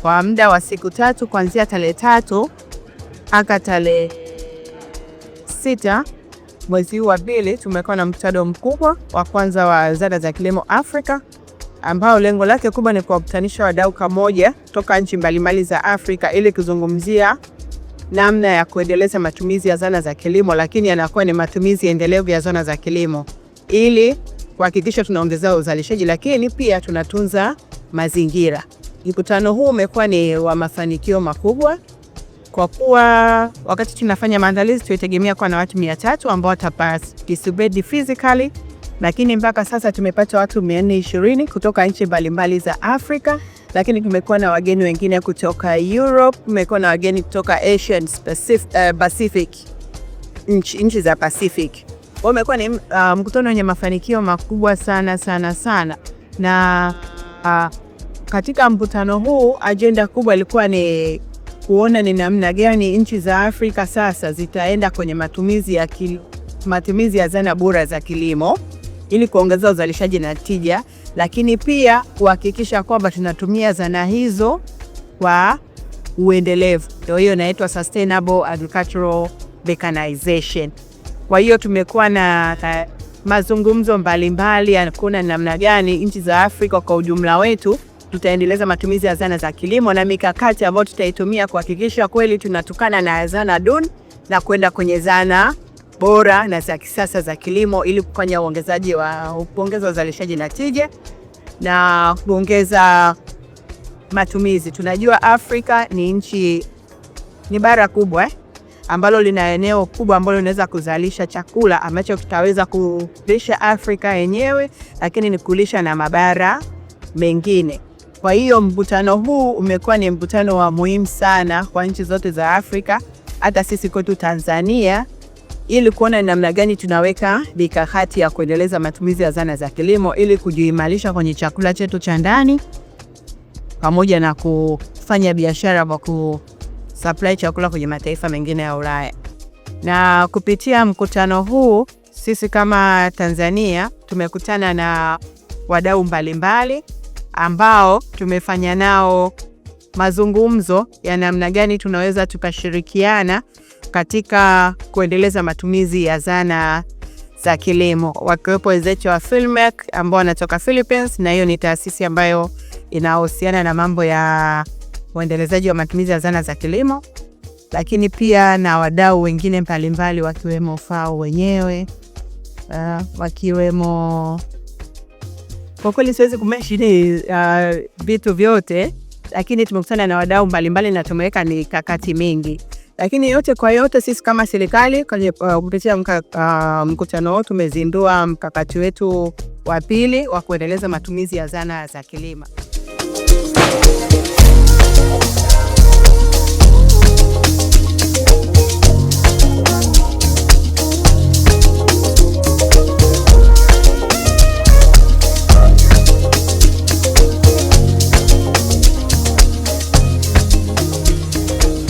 kwa muda wa siku 3 kuanzia tarehe 3 mpaka tarehe 6 mwezi wa 2 tumekuwa na mkutano mkubwa wa kwanza wa zana za kilimo Afrika, ambao lengo lake kubwa ni kuwakutanisha wadau pamoja kutoka nchi mbalimbali za Afrika ili kuzungumzia namna ya kuendeleza matumizi ya zana za kilimo, lakini yanakuwa ni matumizi endelevu ya zana za kilimo ili kuhakikisha tunaongeza uzalishaji, lakini pia tunatunza mazingira. Mkutano huu umekuwa ni wa mafanikio makubwa kwa kuwa wakati tunafanya maandalizi tulitegemea kuwa na watu 300 ambao wataparticipate physically, lakini mpaka sasa tumepata watu 420 kutoka nchi mbalimbali za Afrika, lakini tumekuwa na wageni wengine kutoka Europe, tumekuwa na wageni kutoka Asian Pacific, nchi za Pacific. Kwa umekuwa ni mkutano wenye mafanikio makubwa sana. Na katika mkutano huu ajenda kubwa ilikuwa ni kuona ni namna gani nchi za Afrika sasa zitaenda kwenye matumizi ya zana bora za kilimo ili kuongeza uzalishaji na tija, lakini pia kuhakikisha kwamba tunatumia zana hizo kwa uendelevu. Ndio hiyo inaitwa sustainable agricultural mechanization. Kwa hiyo tumekuwa na mazungumzo mbalimbali kuna namna gani nchi za Afrika kwa ujumla wetu tutaendeleza matumizi ya zana za kilimo na mikakati ambayo tutaitumia kuhakikisha kweli tunatukana na zana duni na kwenda kwenye zana bora na za kisasa za kilimo ili kufanya kuongeza uzalishaji na tija na kuongeza matumizi. Tunajua Afrika ni bara kubwa ambalo lina eneo kubwa ambalo linaweza kuzalisha chakula ambacho kitaweza kulisha Afrika yenyewe, lakini ni kulisha na mabara mengine. Kwa hiyo mkutano huu umekuwa ni mkutano wa muhimu sana kwa nchi zote za Afrika, hata sisi kwetu Tanzania, ili kuona namna gani tunaweka mikakati ya kuendeleza matumizi ya zana za kilimo ili kujiimarisha kwenye chakula chetu cha ndani pamoja na kufanya biashara kwa kusupply chakula kwenye mataifa mengine ya Ulaya. Na kupitia mkutano huu sisi kama Tanzania tumekutana na wadau mbalimbali ambao tumefanya nao mazungumzo ya namna gani tunaweza tukashirikiana katika kuendeleza matumizi ya zana za kilimo. Wakiwepo wenzetu wa Filmek ambao wanatoka Philippines, na hiyo ni taasisi ambayo inahusiana na mambo ya uendelezaji wa matumizi ya zana za kilimo, lakini pia na wadau wengine mbalimbali wakiwemo FAO wenyewe, wakiwemo, kwa kweli siwezi kumention vitu vyote, lakini tumekutana na wadau mbalimbali na tumeweka mikakati mingi. Lakini yote kwa yote sisi kama serikali kupitia mkutano wetu tumezindua mkakati wetu wa pili wa kuendeleza matumizi ya zana za kilimo.